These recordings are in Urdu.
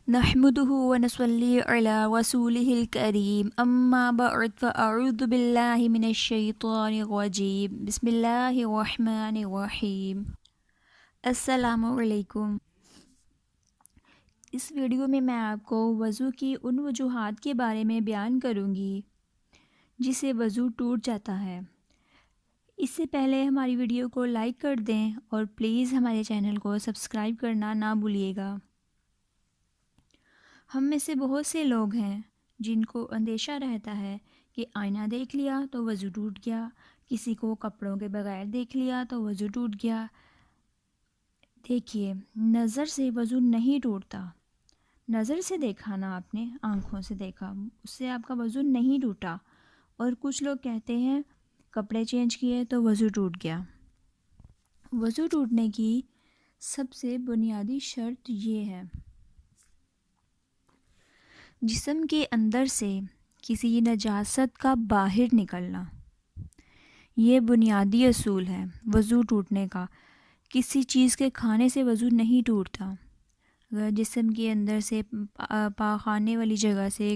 نحمده ونصلي على رسوله الكريم أما بعد فأعوذ بالله من الشيطان الرجيم بسم الله الرحمن الرحیم۔ السلام علیکم۔ اس ویڈیو میں آپ کو وضو کی ان وجوہات کے بارے میں بیان کروں گی جسے وضو ٹوٹ جاتا ہے۔ اس سے پہلے ہماری ویڈیو کو لائک کر دیں اور پلیز ہمارے چینل کو سبسکرائب کرنا نہ بھولیے گا۔ ہم میں سے بہت سے لوگ ہیں جن کو اندیشہ رہتا ہے کہ آئینہ دیکھ لیا تو وضو ٹوٹ گیا، کسی کو کپڑوں کے بغیر دیکھ لیا تو وضو ٹوٹ گیا۔ دیکھیے، نظر سے وضو نہیں ٹوٹتا۔ نظر سے دیکھا نا آپ نے، آنکھوں سے دیکھا، اس سے آپ کا وضو نہیں ٹوٹا۔ اور کچھ لوگ کہتے ہیں کپڑے چینج کیے تو وضو ٹوٹ گیا۔ وضو ٹوٹنے کی سب سے بنیادی شرط یہ ہے، جسم کے اندر سے کسی نجاست کا باہر نکلنا۔ یہ بنیادی اصول ہے وضو ٹوٹنے کا۔ کسی چیز کے کھانے سے وضو نہیں ٹوٹتا۔ اگر جسم کے اندر سے پاخانے والی جگہ سے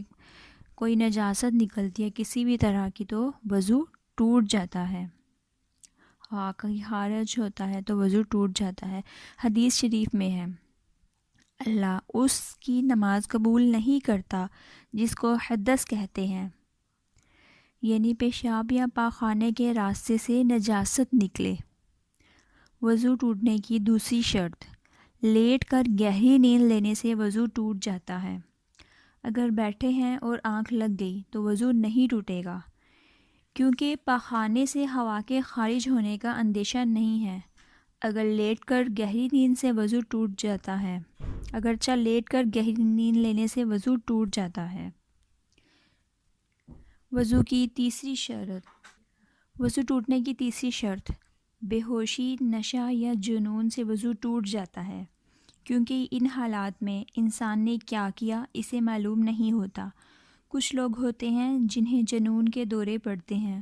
کوئی نجاست نکلتی ہے کسی بھی طرح کی تو وضو ٹوٹ جاتا ہے۔ کہیں خارج ہوتا ہے تو وضو ٹوٹ جاتا ہے۔ حدیث شریف میں ہے، اللہ اس کی نماز قبول نہیں کرتا جس کو حدث کہتے ہیں، یعنی پیشاب یا پاخانے کے راستے سے نجاست نکلے۔ وضو ٹوٹنے کی دوسری شرط، لیٹ کر گہری نیند لینے سے وضو ٹوٹ جاتا ہے۔ اگر بیٹھے ہیں اور آنکھ لگ گئی تو وضو نہیں ٹوٹے گا، کیونکہ پاخانے سے ہوا کے خارج ہونے کا اندیشہ نہیں ہے۔ اگر لیٹ کر گہری نیند سے وضو ٹوٹ جاتا ہے، اگرچہ لیٹ کر گہری نیند لینے سے وضو ٹوٹ جاتا ہے۔ وضو کی تیسری شرط، وضو ٹوٹنے کی تیسری شرط، بے ہوشی، نشہ یا جنون سے وضو ٹوٹ جاتا ہے، کیونکہ ان حالات میں انسان نے کیا کیا اسے معلوم نہیں ہوتا۔ کچھ لوگ ہوتے ہیں جنہیں جنون کے دورے پڑتے ہیں،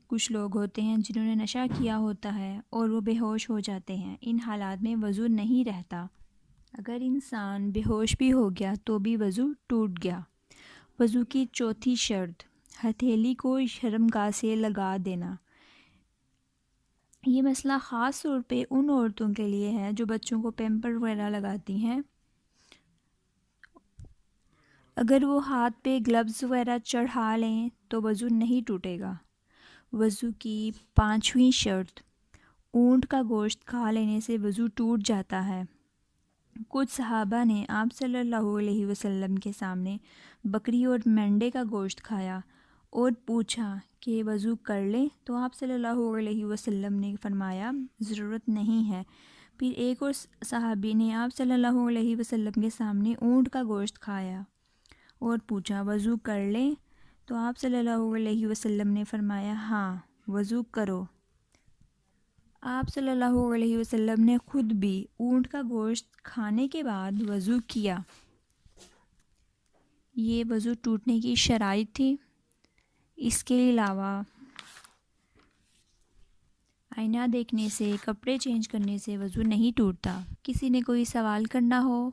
کچھ لوگ ہوتے ہیں جنہوں نے نشہ کیا ہوتا ہے اور وہ بے ہوش ہو جاتے ہیں۔ ان حالات میں وضو نہیں رہتا۔ اگر انسان بے ہوش بھی ہو گیا تو بھی وضو ٹوٹ گیا۔ وضو کی چوتھی شرط، ہتھیلی کو شرمگاہ سے لگا دینا۔ یہ مسئلہ خاص طور پہ ان عورتوں کے لیے ہے جو بچوں کو پیمپر وغیرہ لگاتی ہیں۔ اگر وہ ہاتھ پہ گلوز وغیرہ چڑھا لیں تو وضو نہیں ٹوٹے گا۔ وضو کی پانچویں شرط، اونٹ کا گوشت کھا لینے سے وضو ٹوٹ جاتا ہے۔ کچھ صحابہ نے آپ صلی اللہ علیہ وسلم کے سامنے بکری اور مینڈے کا گوشت کھایا اور پوچھا کہ وضو کر لیں، تو آپ صلی اللہ علیہ وسلم نے فرمایا ضرورت نہیں ہے۔ پھر ایک اور صحابی نے آپ صلی اللہ علیہ وسلم کے سامنے اونٹ کا گوشت کھایا اور پوچھا وضو کر لیں، تو آپ صلی اللہ علیہ وسلم نے فرمایا ہاں وضو کرو۔ آپ صلی اللہ علیہ وسلم نے خود بھی اونٹ کا گوشت کھانے کے بعد وضو کیا۔ یہ وضو ٹوٹنے کی شرائط تھی۔ اس کے علاوہ آئینہ دیکھنے سے، کپڑے چینج کرنے سے وضو نہیں ٹوٹتا۔ کسی نے کوئی سوال کرنا ہو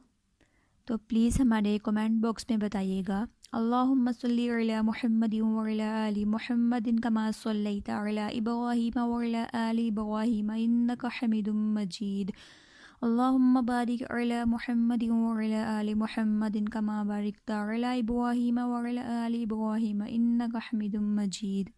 تو پلیز ہمارے کمنٹ باکس میں بتائیے گا۔ اللہم صلی علی محمد وعلی آل محمد کما صلیت علی ابراہیم وعلی آل ابراہیم انک حمید مجید۔ اللہم بارک علی محمد وعلی آل محمد کما بارکت علی ابراہیم وعلی آل ابراہیم انک حمید مجید۔